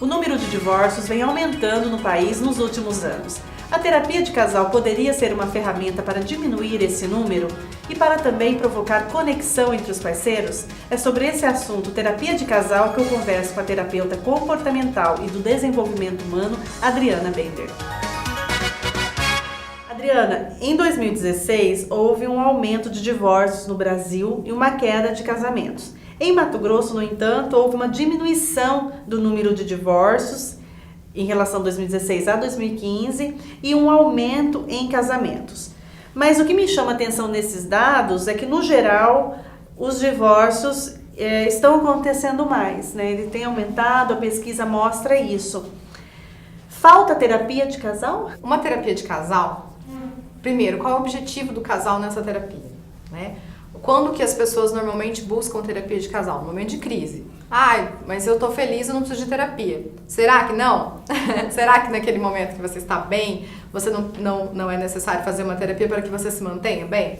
O número de divórcios vem aumentando no país nos últimos anos. A terapia de casal poderia ser uma ferramenta para diminuir esse número e para também provocar conexão entre os parceiros? É sobre esse assunto, terapia de casal, que eu converso com a terapeuta comportamental e do desenvolvimento humano, Adriana Bender. Adriana, em 2016 houve um aumento de divórcios no Brasil e uma queda de casamentos. Em Mato Grosso, no entanto, houve uma diminuição do número de divórcios em relação a 2016 a 2015 e um aumento em casamentos. Mas o que me chama a atenção nesses dados é que, no geral, os divórcios estão acontecendo mais, né? Ele tem aumentado, a pesquisa mostra isso. Falta terapia de casal? Uma terapia de casal, primeiro, qual é o objetivo do casal nessa terapia, né? Quando que as pessoas normalmente buscam terapia de casal? No momento de crise. Ai, mas eu tô feliz, eu não preciso de terapia. Será que não? Será que naquele momento que você está bem, você não é necessário fazer uma terapia para que você se mantenha bem?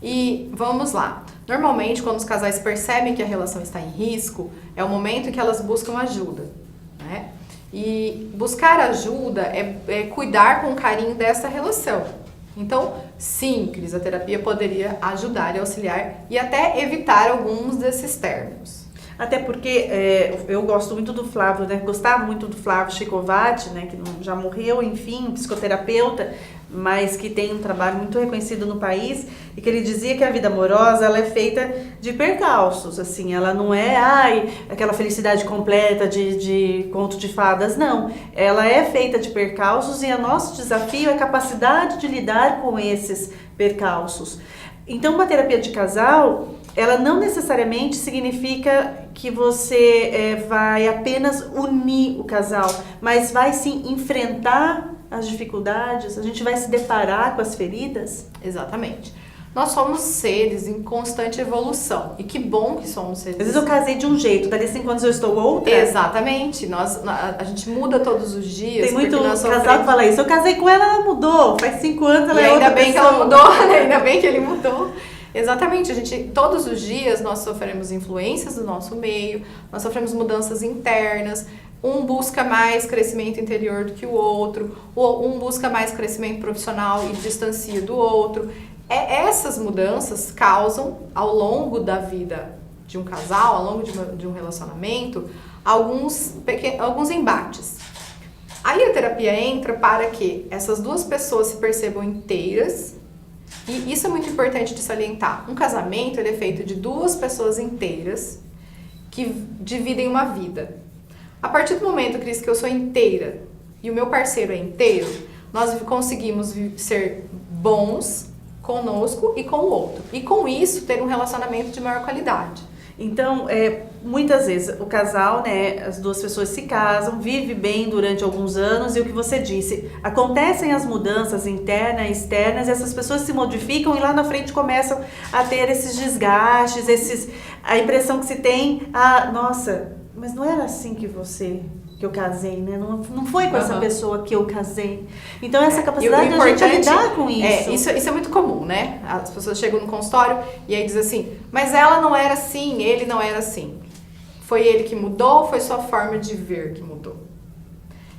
E vamos lá. Normalmente, quando os casais percebem que a relação está em risco, é o momento em que elas buscam ajuda, né? E buscar ajuda é cuidar com carinho dessa relação. Então, sim, Cris, a terapia poderia ajudar e auxiliar e até evitar alguns desses términos. Até porque eu gosto muito do Flávio, né? Gostava muito do Flávio Chicovati, né? Que já morreu, enfim, um psicoterapeuta, mas que tem um trabalho muito reconhecido no país, e que ele dizia que a vida amorosa, ela é feita de percalços, assim, ela não é, aquela felicidade completa de conto de fadas, não. Ela é feita de percalços e o nosso desafio é a capacidade de lidar com esses percalços. Então, uma terapia de casal, ela não necessariamente significa que você vai apenas unir o casal, mas vai sim enfrentar as dificuldades, a gente vai se deparar com as feridas. Exatamente. Nós somos seres em constante evolução. E que bom que somos seres. Às vezes eu casei de um jeito, dali 5 anos eu estou outra. Exatamente. A gente muda todos os dias. Tem muito casal que fala isso. Eu casei com ela, ela mudou. Faz 5 anos ela é outra pessoa. Ainda bem que ela mudou, né? Ainda bem que ele mudou. Exatamente, todos os dias nós sofremos influências do nosso meio, nós sofremos mudanças internas, um busca mais crescimento interior do que o outro, um busca mais crescimento profissional e distancia do outro. Essas mudanças causam, ao longo da vida de um casal, ao longo de um relacionamento, alguns embates. Aí a terapia entra para que essas duas pessoas se percebam inteiras. E isso é muito importante de salientar. Um casamento, ele é feito de duas pessoas inteiras que dividem uma vida. A partir do momento, Cris, que eu sou inteira e o meu parceiro é inteiro, nós conseguimos ser bons conosco e com o outro. E com isso, ter um relacionamento de maior qualidade. Então, muitas vezes o casal, né, as duas pessoas se casam, vive bem durante alguns anos, e o que você disse, acontecem as mudanças internas e externas, e essas pessoas se modificam e lá na frente começam a ter esses desgastes, a impressão que se tem, nossa, mas não era assim que eu casei, né? Não foi com essa pessoa que eu casei. Então, essa capacidade da gente lidar com isso. Isso é muito comum, né? As pessoas chegam no consultório e aí dizem assim, mas ela não era assim, ele não era assim. Foi ele que mudou, foi sua forma de ver que mudou.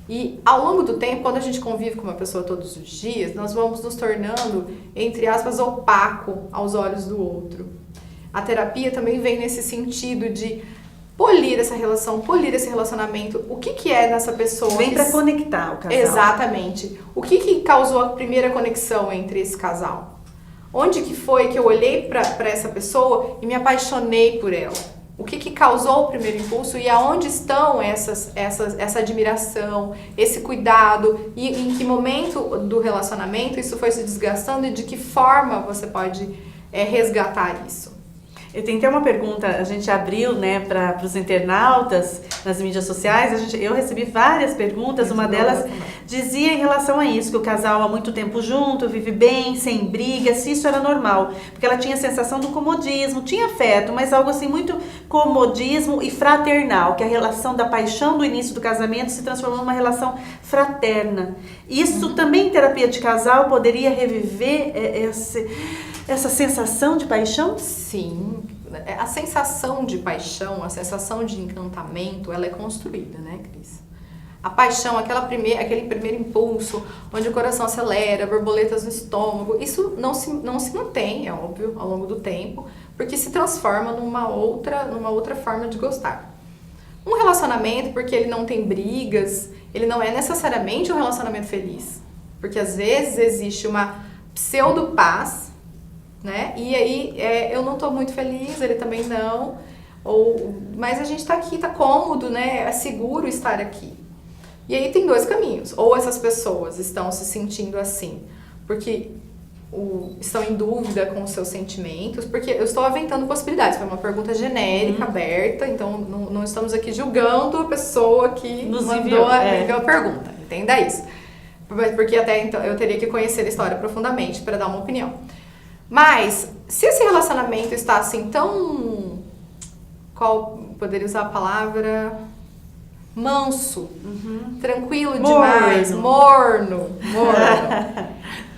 E ao longo do tempo, quando a gente convive com uma pessoa todos os dias, nós vamos nos tornando, entre aspas, opaco aos olhos do outro. A terapia também vem nesse sentido de polir essa relação, polir esse relacionamento. O que é nessa pessoa? Vem para conectar o casal. Exatamente. O que causou a primeira conexão entre esse casal? Onde que foi que eu olhei para essa pessoa e me apaixonei por ela? O que causou o primeiro impulso e aonde estão essa admiração, esse cuidado, e em que momento do relacionamento isso foi se desgastando e de que forma você pode resgatar isso? Eu tenho até uma pergunta, a gente abriu, né, para os internautas nas mídias sociais, eu recebi várias perguntas, uma delas dizia em relação a isso, que o casal há muito tempo junto, vive bem, sem brigas, se isso era normal, porque ela tinha a sensação do comodismo, tinha afeto, mas algo assim muito comodismo e fraternal, que a relação da paixão do início do casamento se transformou numa relação fraterna. Isso também em terapia de casal poderia reviver essa sensação de paixão? Sim, A sensação de paixão, a sensação de encantamento, ela é construída, né, Cris? A paixão, aquele primeiro impulso, onde o coração acelera, borboletas no estômago, isso não se mantém, é óbvio, ao longo do tempo, porque se transforma numa outra forma de gostar. Um relacionamento, porque ele não tem brigas, ele não é necessariamente um relacionamento feliz. Porque às vezes existe uma pseudo-paz, né? E aí eu não tô muito feliz, ele também não. Mas a gente tá aqui, tá cômodo, né? É seguro estar aqui. E aí tem dois caminhos. Ou essas pessoas estão se sentindo assim, porque estão em dúvida com os seus sentimentos, porque eu estou aventando possibilidades. Foi uma pergunta genérica, aberta, então não estamos aqui julgando a pessoa que enviou a pergunta. Entenda isso. Porque até então eu teria que conhecer a história profundamente para dar uma opinião. Mas, se esse relacionamento está assim tão... poderia usar a palavra... manso, tranquilo demais, morno.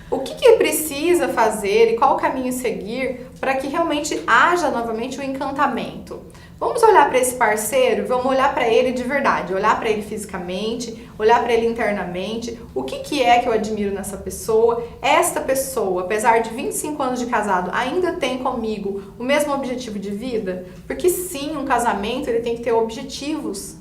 O que precisa fazer e qual caminho seguir para que realmente haja novamente o encantamento? Vamos olhar para esse parceiro, vamos olhar para ele de verdade, olhar para ele fisicamente, olhar para ele internamente. O que é que eu admiro nessa pessoa? Esta pessoa, apesar de 25 anos de casado, ainda tem comigo o mesmo objetivo de vida? Porque sim, um casamento ele tem que ter objetivos.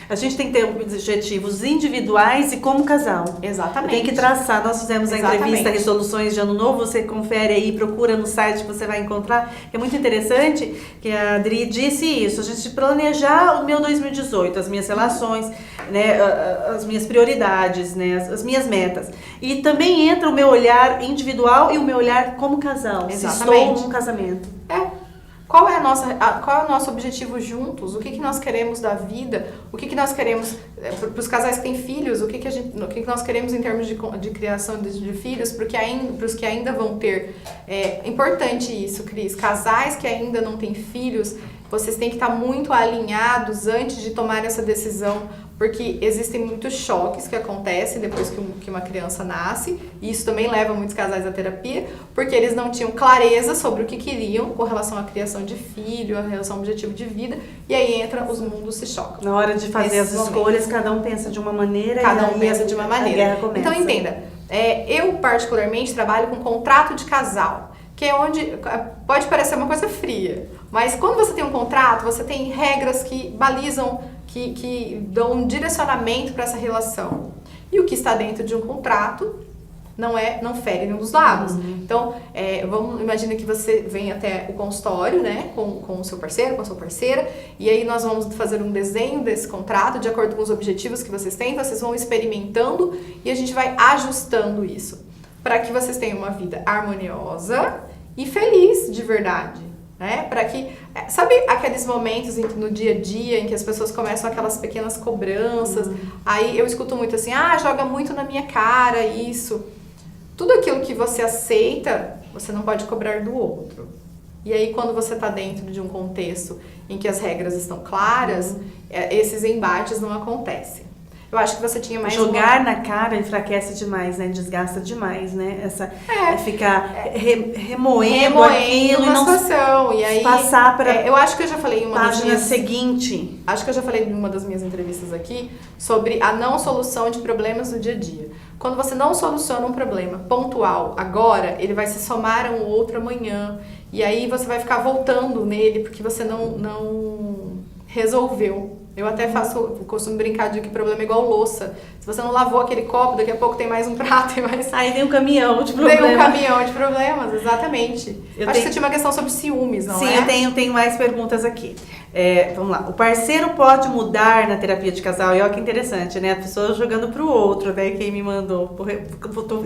A gente tem que ter objetivos individuais e como casal. Exatamente. Tem que traçar. Nós fizemos a entrevista Resoluções de Ano Novo, você confere aí, procura no site que você vai encontrar. É muito interessante que a Adri disse isso, a gente planejar o meu 2018, as minhas relações, né, as minhas prioridades, né, as minhas metas. E também entra o meu olhar individual e o meu olhar como casal. Exatamente. Se estou num casamento. Qual é o nosso objetivo juntos? O que nós queremos da vida? O que nós queremos para os casais que têm filhos? O que nós queremos em termos de criação de filhos? Para os que ainda vão ter. É importante isso, Cris. Casais que ainda não têm filhos, vocês têm que estar muito alinhados antes de tomar essa decisão, porque existem muitos choques que acontecem depois que uma criança nasce, e isso também leva muitos casais à terapia, porque eles não tinham clareza sobre o que queriam com relação à criação de filho, a relação ao objetivo de vida, e aí os mundos se chocam. Na hora de fazer as escolhas, cada um pensa de uma maneira. Cada um pensa de uma maneira. A guerra começa. Então entenda, eu particularmente trabalho com contrato de casal, que é onde pode parecer uma coisa fria, mas quando você tem um contrato, você tem regras que balizam, que dão um direcionamento para essa relação. E o que está dentro de um contrato não fere nenhum dos lados. Então, imagina que você vem até o consultório, né, com o seu parceiro, com a sua parceira, e aí nós vamos fazer um desenho desse contrato de acordo com os objetivos que vocês têm, vocês vão experimentando e a gente vai ajustando isso para que vocês tenham uma vida harmoniosa e feliz de verdade. Né? Para que, sabe aqueles momentos no dia a dia em que as pessoas começam aquelas pequenas cobranças, aí eu escuto muito assim, joga muito na minha cara isso. Tudo aquilo que você aceita, você não pode cobrar do outro. E aí quando você está dentro de um contexto em que as regras estão claras, esses embates não acontecem. Eu acho que você tinha mais jogar na cara enfraquece demais, né? Desgasta demais, né? Ficar remoendo aquilo e não situação, e aí, passar para eu acho que eu já falei em uma página seguinte. Acho que eu já falei em uma das minhas entrevistas aqui sobre a não solução de problemas do dia a dia. Quando você não soluciona um problema pontual agora, ele vai se somar a um outro amanhã. E aí você vai ficar voltando nele porque você não resolveu. Eu até costumo brincar de que problema é igual louça. Se você não lavou aquele copo, daqui a pouco tem mais um prato e mais... Aí vem um caminhão de problemas. Vem um caminhão de problemas, exatamente. Acho que você tinha uma questão sobre ciúmes, não é? Sim, eu tenho mais perguntas aqui. Vamos lá. O parceiro pode mudar na terapia de casal? E olha que interessante, né? A pessoa jogando pro outro, né? Quem me mandou.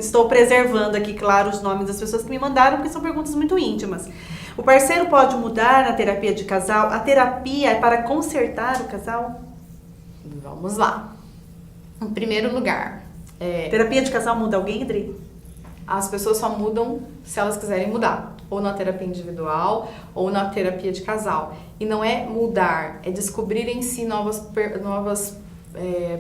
Estou preservando aqui, claro, os nomes das pessoas que me mandaram, porque são perguntas muito íntimas. O parceiro pode mudar na terapia de casal? A terapia é para consertar o casal? Vamos lá. Em primeiro lugar... Terapia de casal muda alguém, Adri? As pessoas só mudam se elas quiserem mudar. Ou na terapia individual, ou na terapia de casal. E não é mudar, é descobrir em si novas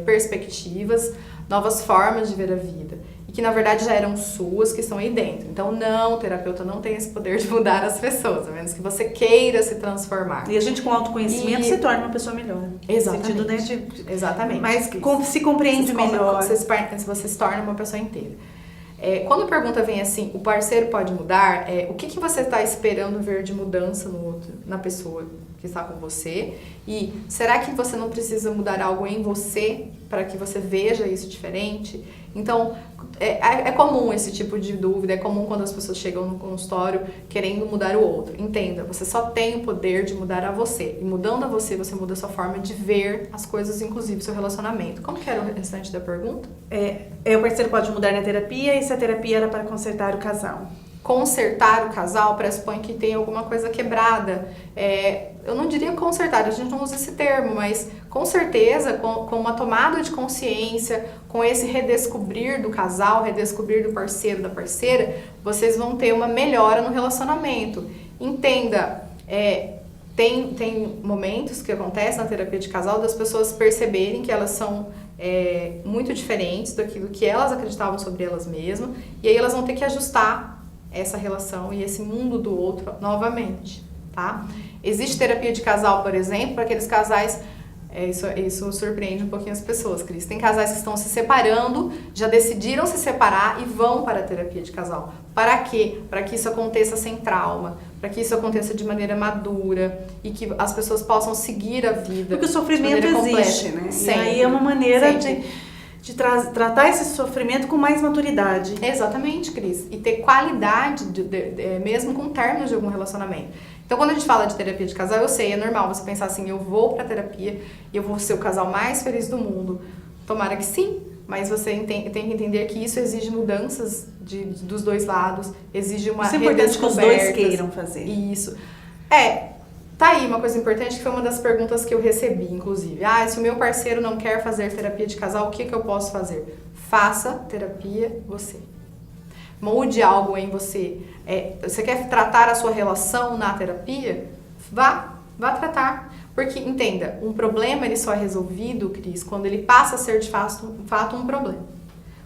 perspectivas, novas formas de ver a vida. e que na verdade já eram suas, que estão aí dentro. Então não, o terapeuta não tem esse poder de mudar as pessoas, a menos que você queira se transformar. E a gente com autoconhecimento se torna uma pessoa melhor. Exatamente. Sentido, né, Exatamente. Mas se compreende melhor. Você se torna uma pessoa inteira. Quando a pergunta vem assim, o parceiro pode mudar, o que você está esperando ver de mudança no outro, na pessoa que está com você? E será que você não precisa mudar algo em você para que você veja isso diferente? Então, é comum esse tipo de dúvida, é comum quando as pessoas chegam no consultório querendo mudar o outro. Entenda, você só tem o poder de mudar a você. E mudando a você, você muda a sua forma de ver as coisas, inclusive seu relacionamento. Como que era o restante da pergunta? O parceiro pode mudar na terapia e se a terapia era para consertar o casal? Consertar o casal pressupõe que tem alguma coisa quebrada. Eu não diria consertar, a gente não usa esse termo, mas com certeza, com uma tomada de consciência, com esse redescobrir do casal, redescobrir do parceiro, da parceira, vocês vão ter uma melhora no relacionamento. Entenda, tem momentos que acontecem na terapia de casal das pessoas perceberem que elas são muito diferentes daquilo que elas acreditavam sobre elas mesmas, e aí elas vão ter que ajustar essa relação e esse mundo do outro novamente, tá? Existe terapia de casal, por exemplo, para aqueles casais, isso surpreende um pouquinho as pessoas, Cris. Tem casais que estão se separando, já decidiram se separar e vão para a terapia de casal. Para quê? Para que isso aconteça sem trauma, para que isso aconteça de maneira madura e que as pessoas possam seguir a vida. Porque o sofrimento existe, né? Sempre. E aí é uma maneira de tratar esse sofrimento com mais maturidade. Exatamente, Cris. E ter qualidade, mesmo com términos de algum relacionamento. Então, quando a gente fala de terapia de casal, eu sei, é normal você pensar assim, eu vou pra terapia e eu vou ser o casal mais feliz do mundo. Tomara que sim, mas você tem que entender que isso exige mudanças dos dois lados, exige uma redescoberta. Isso é importante que os dois queiram fazer. Isso. Tá aí uma coisa importante que foi uma das perguntas que eu recebi, inclusive. Se o meu parceiro não quer fazer terapia de casal, o que eu posso fazer? Faça terapia você. Mude algo em você. Você quer tratar a sua relação na terapia? Vá tratar. Porque, entenda, um problema ele só é resolvido, Cris, quando ele passa a ser de fato um problema.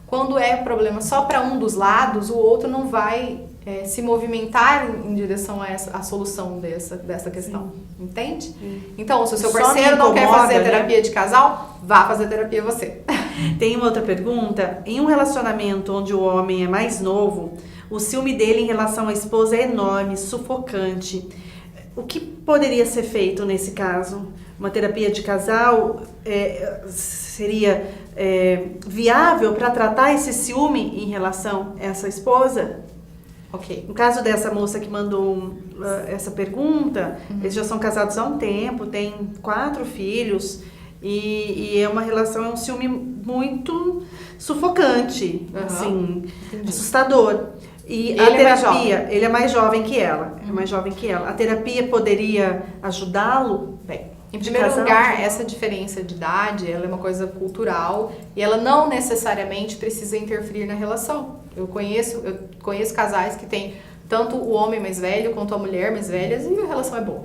Quando é problema só para um dos lados, o outro não vai se movimentar em direção a solução dessa questão. Sim. Entende? Sim. Então, se o seu parceiro não quer fazer terapia de casal, vá fazer terapia você. Tem uma outra pergunta. Em um relacionamento onde o homem é mais novo, o ciúme dele em relação à esposa é enorme, sufocante. O que poderia ser feito nesse caso? Uma terapia de casal seria viável para tratar esse ciúme em relação a essa esposa? Ok. No caso dessa moça que mandou essa pergunta, eles já são casados há um tempo, têm 4 filhos e é uma relação, é um ciúme muito sufocante, assim, assustador. E a terapia, ele é mais jovem que ela, A terapia poderia ajudá-lo? Bem, em primeiro lugar, essa diferença de idade, ela é uma coisa cultural e ela não necessariamente precisa interferir na relação. Eu conheço casais que têm tanto o homem mais velho quanto a mulher mais velha e a relação é boa.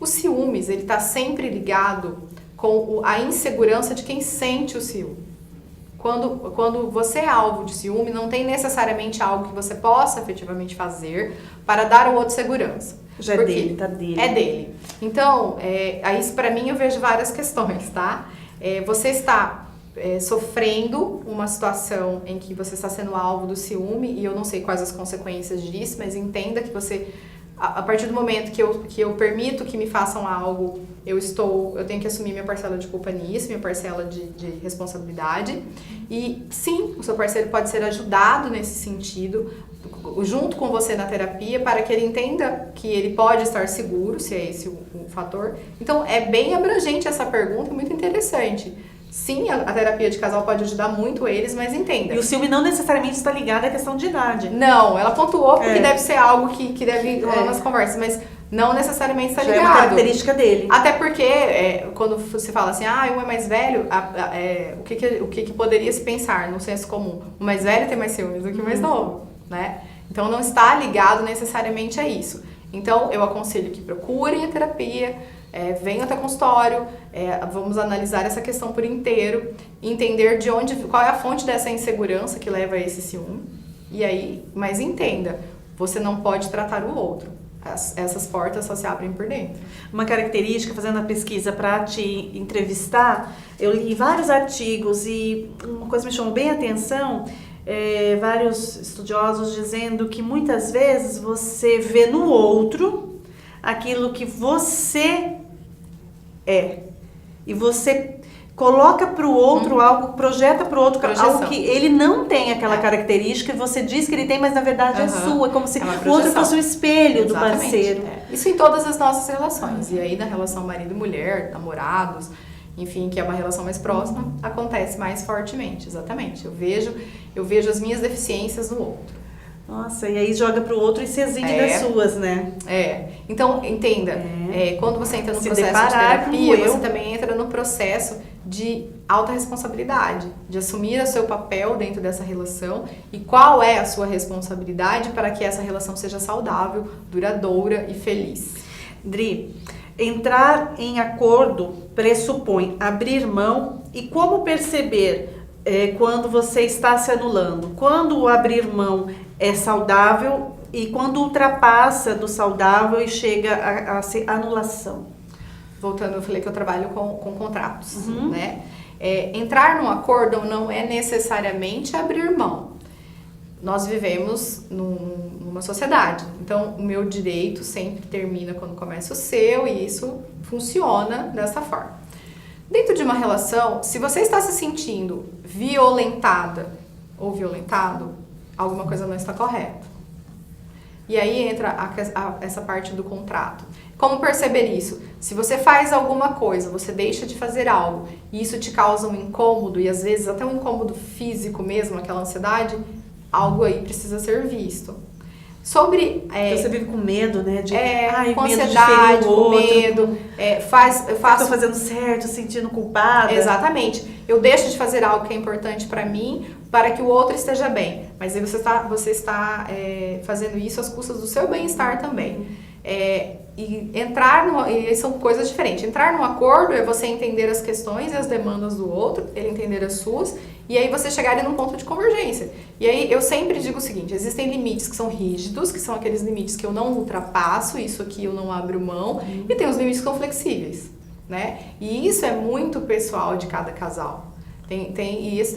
O ciúmes, ele está sempre ligado com a insegurança de quem sente o ciúme. Quando você é alvo de ciúme, não tem necessariamente algo que você possa efetivamente fazer para dar ao outro segurança. Já é dele, tá dele. É dele. Então, aí para mim eu vejo várias questões, tá? Você está sofrendo uma situação em que você está sendo alvo do ciúme, e eu não sei quais as consequências disso, mas entenda que você, a partir do momento que eu permito que me façam algo, eu tenho que assumir minha parcela de culpa nisso, minha parcela de responsabilidade. E sim, o seu parceiro pode ser ajudado nesse sentido, junto com você na terapia, para que ele entenda que ele pode estar seguro, se é esse o fator. Então, é bem abrangente essa pergunta, muito interessante. Sim, a terapia de casal pode ajudar muito eles, mas entenda. E o ciúme não necessariamente está ligado à questão de idade. Não, ela pontuou porque deve ser algo que deve rolar nas conversas, mas não necessariamente está ligado. É uma característica dele. Até porque, quando você fala assim, um é mais velho, o que poderia se pensar no senso comum? O mais velho tem mais ciúmes do que o mais novo, né? Então, não está ligado necessariamente a isso. Então, eu aconselho que procurem a terapia, venha até o consultório, vamos analisar essa questão por inteiro, entender qual é a fonte dessa insegurança que leva a esse ciúme. E aí, mas entenda, você não pode tratar o outro. Essas portas só se abrem por dentro. Uma característica, fazendo a pesquisa para te entrevistar, eu li vários artigos e uma coisa me chamou bem a atenção, vários estudiosos dizendo que muitas vezes você vê no outro aquilo que você é. E você coloca para o outro algo, projeta para o outro algo que ele não tem aquela característica e você diz que ele tem, mas na verdade é sua. É como se o outro fosse um espelho do parceiro. Isso em todas as nossas relações. E aí na relação marido-mulher, namorados, enfim, que é uma relação mais próxima, acontece mais fortemente. Exatamente. Eu vejo as minhas deficiências no outro. Nossa, e aí joga pro outro e se exige das suas, né? Então, entenda, quando você entra no processo de terapia, você também entra no processo de autorresponsabilidade, de assumir o seu papel dentro dessa relação e qual é a sua responsabilidade para que essa relação seja saudável, duradoura e feliz. Dri, entrar em acordo pressupõe abrir mão e como perceber quando você está se anulando? Quando o abrir mão é saudável e quando ultrapassa do saudável e chega a ser anulação? Voltando, eu falei que eu trabalho com contratos, né? Entrar num acordo não é necessariamente abrir mão. Nós vivemos numa sociedade, então o meu direito sempre termina quando começa o seu e isso funciona dessa forma. Dentro de uma relação, se você está se sentindo violentada ou violentado, alguma coisa não está correta. E aí entra essa parte do contrato. Como perceber isso? Se você faz alguma coisa, você deixa de fazer algo e isso te causa um incômodo e às vezes até um incômodo físico mesmo, aquela ansiedade, algo aí precisa ser visto. Você vive com medo, né? Com medo ansiedade, de ferir o com outro. medo. Estou fazendo certo, sentindo culpada. Exatamente. Eu deixo de fazer algo que é importante para mim, para que o outro esteja bem. Mas aí você está fazendo isso às custas do seu bem-estar também. E são coisas diferentes. Entrar num acordo é você entender as questões e as demandas do outro, ele entender as suas, e aí você chegar num ponto de convergência. E aí eu sempre digo o seguinte, existem limites que são rígidos, que são aqueles limites que eu não ultrapasso, isso aqui eu não abro mão, e tem os limites que são flexíveis, né? E isso é muito pessoal de cada casal. E isso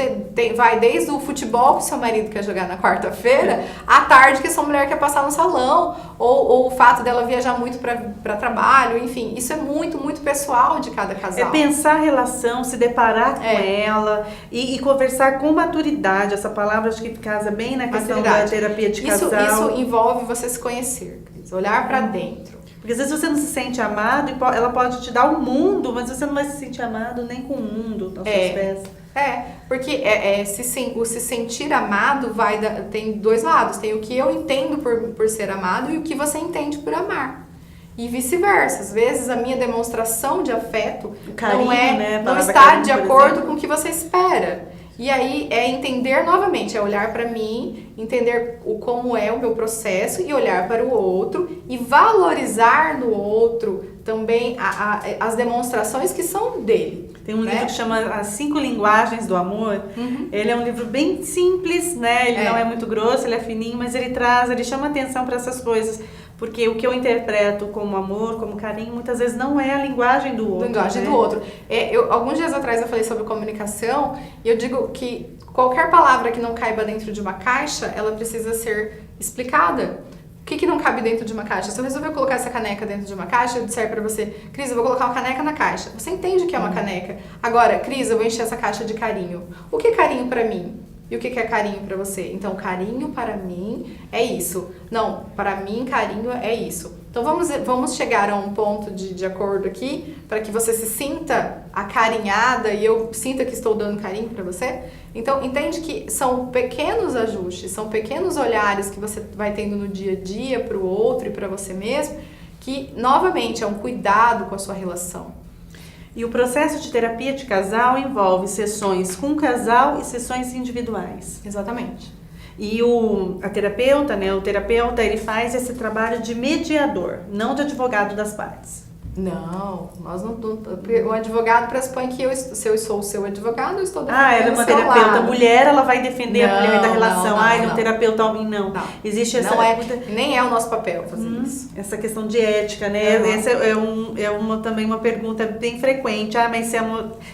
vai desde o futebol que seu marido quer jogar na quarta-feira, à tarde que sua mulher quer passar no salão, ou o fato dela viajar muito para trabalho, enfim, isso é muito, muito pessoal de cada casal. É pensar a relação, se deparar com ela e conversar com maturidade. Essa palavra acho que casa bem na questão da terapia de casal. Isso envolve você se conhecer, Cris, olhar para dentro. Porque às vezes você não se sente amado, ela pode te dar o mundo, mas você não vai se sentir amado nem com o mundo aos seus pés. Porque se sentir amado tem dois lados. Tem o que eu entendo por ser amado e o que você entende por amar. E vice-versa. Às vezes a minha demonstração de afeto carinho, não está de acordo com o que você espera. E aí é entender novamente, é olhar para mim, entender como é o meu processo e olhar para o outro e valorizar no outro também as demonstrações que são dele. Tem um livro que chama As 5 Linguagens do Amor. Ele é um livro bem simples, né? Ele não é muito grosso, ele é fininho, mas ele chama atenção para essas coisas. Porque o que eu interpreto como amor, como carinho, muitas vezes não é a linguagem do outro. Do outro. Alguns dias atrás eu falei sobre comunicação e eu digo que qualquer palavra que não caiba dentro de uma caixa, ela precisa ser explicada. O que não cabe dentro de uma caixa? Se eu resolver colocar essa caneca dentro de uma caixa, eu disser pra você, Cris, eu vou colocar uma caneca na caixa. Você entende o que é uma caneca. Agora, Cris, eu vou encher essa caixa de carinho. O que é carinho pra mim? E o que é carinho pra você? Então, carinho para mim é isso. Não, para mim, carinho é isso. Então, vamos chegar a um ponto de acordo aqui, para que você se sinta acarinhada e eu sinta que estou dando carinho pra você. Então, entende que são pequenos ajustes, são pequenos olhares que você vai tendo no dia a dia pro outro e pra você mesmo, que, novamente, é um cuidado com a sua relação. E o processo de terapia de casal envolve sessões com o casal e sessões individuais. Exatamente. E a terapeuta, né, o terapeuta, ele faz esse trabalho de mediador, não de advogado das partes. Não, nós não. O advogado pressupõe que se eu sou o seu advogado, eu estou defendendo Ela é uma o seu terapeuta lado. mulher, ela vai defender a mulher da relação. Não. Um terapeuta homem, não. Existe essa... Não nem é o nosso papel fazer isso. Essa questão de ética, né? Essa também uma pergunta bem frequente. Mas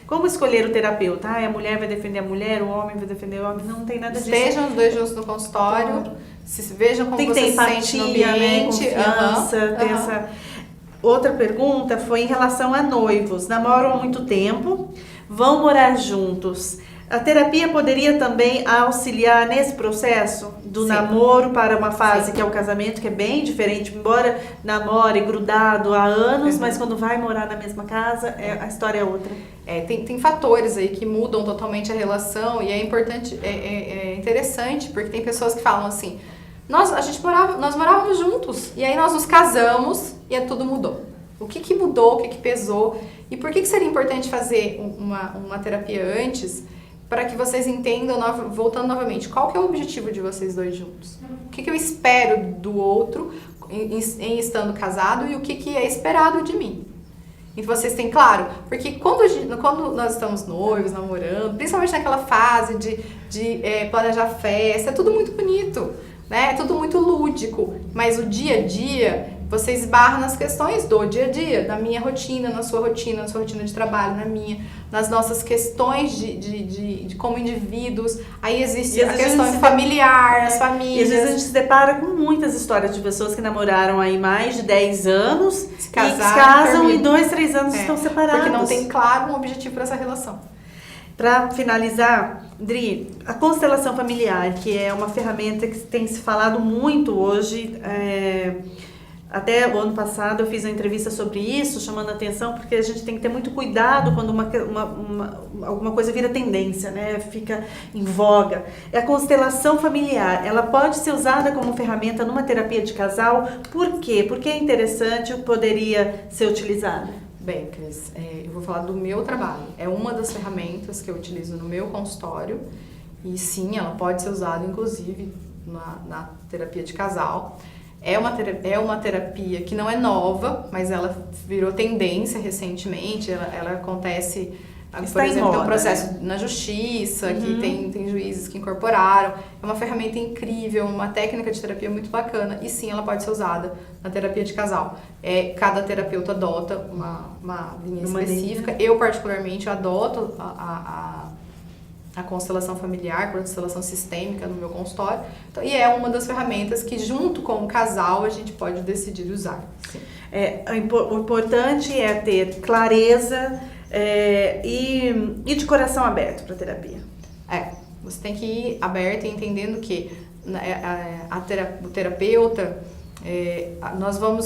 como escolher o terapeuta? A mulher vai defender a mulher, o homem vai defender o homem. Não tem nada disso. Estejam os dois juntos no consultório, se vejam como tem que você ter se sente no ambiente. Né? Confiança, ter essa... Outra pergunta foi em relação a noivos. Namoram há muito tempo, vão morar juntos. A terapia poderia também auxiliar nesse processo do Sim. namoro para uma fase Sim. que é o casamento, que é bem diferente, embora namore grudado há anos, mas quando vai morar na mesma casa, a história é outra. Tem fatores aí que mudam totalmente a relação e é importante, é interessante, porque tem pessoas que falam assim, nós morávamos juntos e aí nós nos casamos e tudo mudou. O que mudou, o que pesou e por que seria importante fazer uma terapia antes para que vocês entendam, voltando novamente, qual que é o objetivo de vocês dois juntos? O que eu espero do outro em estando casado e o que é esperado de mim? E vocês têm claro, porque quando nós estamos noivos, namorando, principalmente naquela fase de planejar festa, é tudo muito bonito, né? É tudo muito lúdico, mas o dia a dia, você esbarra nas questões do dia a dia, na minha rotina, na sua rotina de trabalho, na minha, nas nossas questões de como indivíduos. Aí existe a questão familiar, as famílias. E às vezes a gente se depara com muitas histórias de pessoas que namoraram aí mais de 10 anos se casam e 2, 3 anos estão separados. Porque não tem claro um objetivo para essa relação. Para finalizar, Dri, a constelação familiar, que é uma ferramenta que tem se falado muito hoje, até o ano passado eu fiz uma entrevista sobre isso, chamando a atenção, porque a gente tem que ter muito cuidado quando alguma coisa vira tendência, né? Fica em voga. A constelação familiar, ela pode ser usada como ferramenta numa terapia de casal. Por quê? Porque é interessante, poderia ser utilizada. Bem, Cris, eu vou falar do meu trabalho. É uma das ferramentas que eu utilizo no meu consultório e sim, ela pode ser usada inclusive na terapia de casal. É uma terapia que não é nova, mas ela virou tendência recentemente. Ela acontece, por exemplo, tem um processo na justiça, que tem juízes que incorporaram. É uma ferramenta incrível, uma técnica de terapia muito bacana. E sim, ela pode ser usada na terapia de casal. Cada terapeuta adota uma linha específica. Eu, particularmente, adoto a constelação familiar, a constelação sistêmica no meu consultório. Então, e é uma das ferramentas que, junto com o casal, a gente pode decidir usar. Sim. O importante é ter clareza e de coração aberto para a terapia. Você tem que ir aberto e entendendo que o terapeuta,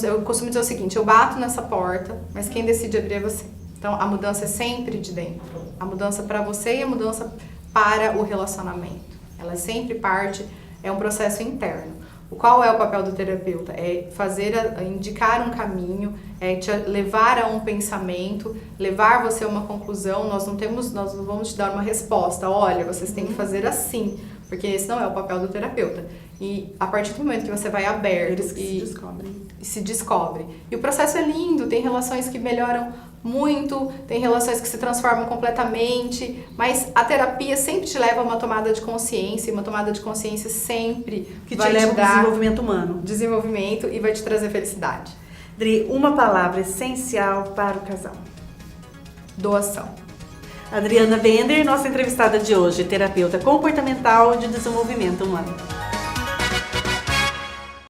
eu costumo dizer o seguinte, eu bato nessa porta, mas quem decide abrir é você. Então, a mudança é sempre de dentro. A mudança para você e a mudança para o relacionamento. Ela sempre é um processo interno. Qual é o papel do terapeuta? É indicar um caminho, te levar a um pensamento, levar você a uma conclusão. Nós não vamos te dar uma resposta. Olha, vocês têm que fazer assim, porque esse não é o papel do terapeuta. E a partir do momento que você vai aberto se descobre. E o processo é lindo, tem relações que melhoram muito, tem relações que se transformam completamente, mas a terapia sempre te leva a uma tomada de consciência, e uma tomada de consciência sempre que vai te leva ao desenvolvimento humano. Desenvolvimento e vai te trazer felicidade. Dri, uma palavra essencial para o casal. Doação. Adriana Bender, nossa entrevistada de hoje, terapeuta comportamental de desenvolvimento humano.